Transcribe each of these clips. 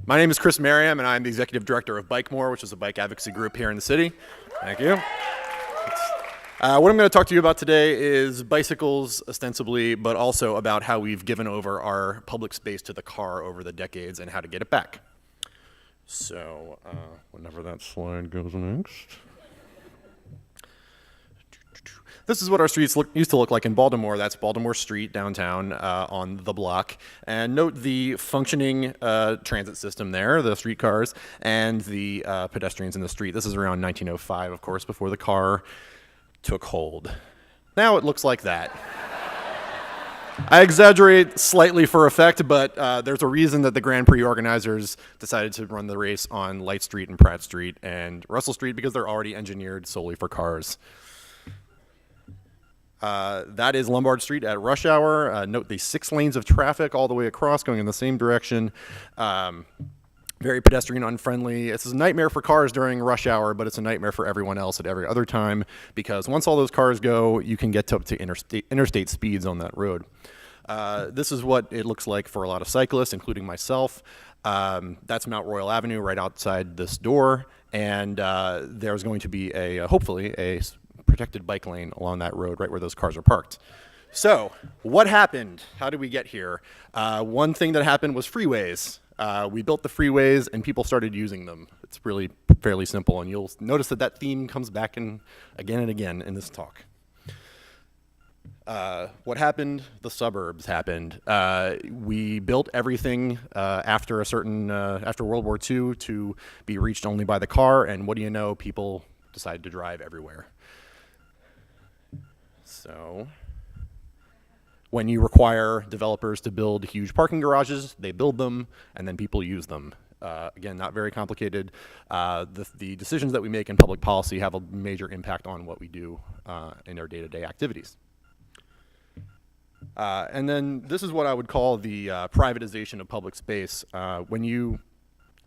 My name is Chris Merriam, and I'm the executive director of Bike More, which is a bike advocacy group here in the city. Thank you. What I'm going to talk to you about today is bicycles, ostensibly, but also about how we've given over our public space to the car over the decades and how to get it back. So, whenever that slide goes next. This is what our streets used to look like in Baltimore. That's Baltimore Street downtown on the block. And note the functioning transit system there, the streetcars, and the pedestrians in the street. This is around 1905, of course, before the car took hold. Now it looks like that. I exaggerate slightly for effect, but there's a reason that the Grand Prix organizers decided to run the race on Light Street and Pratt Street and Russell Street because they're already engineered solely for cars. That is Lombard Street at rush hour. Note the 6 lanes of traffic all the way across going in the same direction. Very pedestrian unfriendly. It's a nightmare for cars during rush hour, but it's a nightmare for everyone else at every other time because once all those cars go, you can get up to interstate speeds on that road. This is what it looks like for a lot of cyclists, including myself. That's Mount Royal Avenue right outside this door, and there's going to be hopefully a protected bike lane along that road right where those cars are parked. So what happened? How did we get here? One thing that happened was freeways. We built the freeways and people started using them. It's really fairly simple, and you'll notice that theme comes back again and again in this talk. What happened? The suburbs happened. We built everything after World War II to be reached only by the car, and what do you know? People decided to drive everywhere. So when you require developers to build huge parking garages, they build them, and then people use them. Again, not very complicated. The decisions that we make in public policy have a major impact on what we do in our day-to-day activities. And then this is what I would call the privatization of public space. When you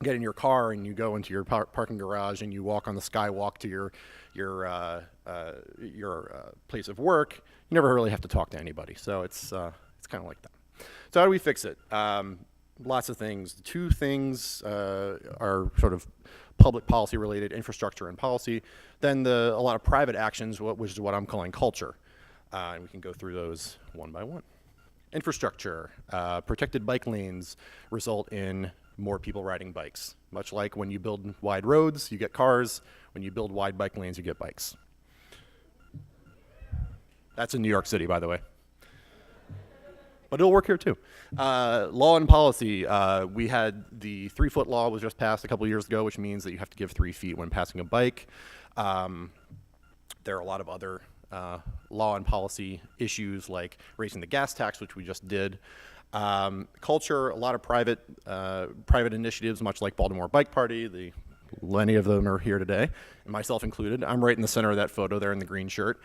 get in your car and you go into your parking garage and you walk on the skywalk to your place of work, you never really have to talk to anybody. So it's kind of like that. So how do we fix it? Lots of things. 2 things are sort of public policy related, infrastructure and policy. Then a lot of private actions, which is what I'm calling culture. And we can go through those one by one. Infrastructure, protected bike lanes result in more people riding bikes. Much like when you build wide roads, you get cars. When you build wide bike lanes, you get bikes. That's in New York City, by the way. But it'll work here too. Law and policy. We had the 3-foot law was just passed a couple years ago, which means that you have to give 3 feet when passing a bike. There are a lot of other law and policy issues like raising the gas tax, which we just did. Culture, a lot of private initiatives, much like Baltimore Bike Party. Many of them are here today, and myself included. I'm right in the center of that photo there in the green shirt.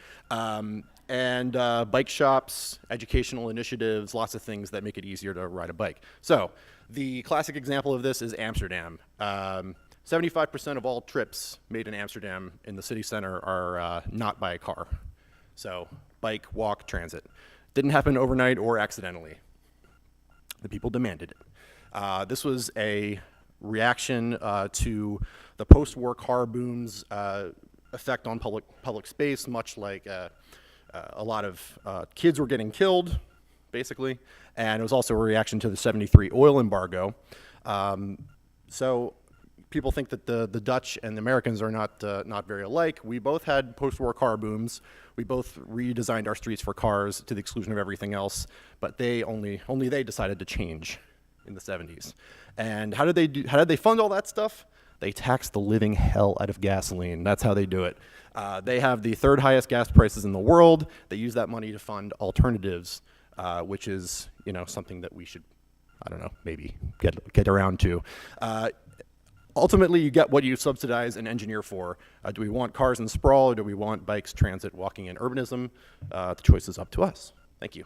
And bike shops, educational initiatives, lots of things that make it easier to ride a bike. So the classic example of this is Amsterdam. 75% of all trips made in Amsterdam in the city center are not by a car. So bike, walk, transit. Didn't happen overnight or accidentally. The people demanded it. This was a reaction to the post-war car boom's effect on public space, much like a lot of kids were getting killed, basically, and it was also a reaction to the '73 oil embargo. So people think that the Dutch and the Americans are not very alike. We both had post-war car booms. We both redesigned our streets for cars to the exclusion of everything else, but only they decided to change in the '70s. And how did they fund all that stuff? They taxed the living hell out of gasoline. That's how they do it. They have the 3rd highest gas prices in the world. They use that money to fund alternatives, which is something that we should, I don't know, maybe get around to. Ultimately, you get what you subsidize and engineer for. Do we want cars in sprawl, or do we want bikes, transit, walking, and urbanism? The choice is up to us. Thank you.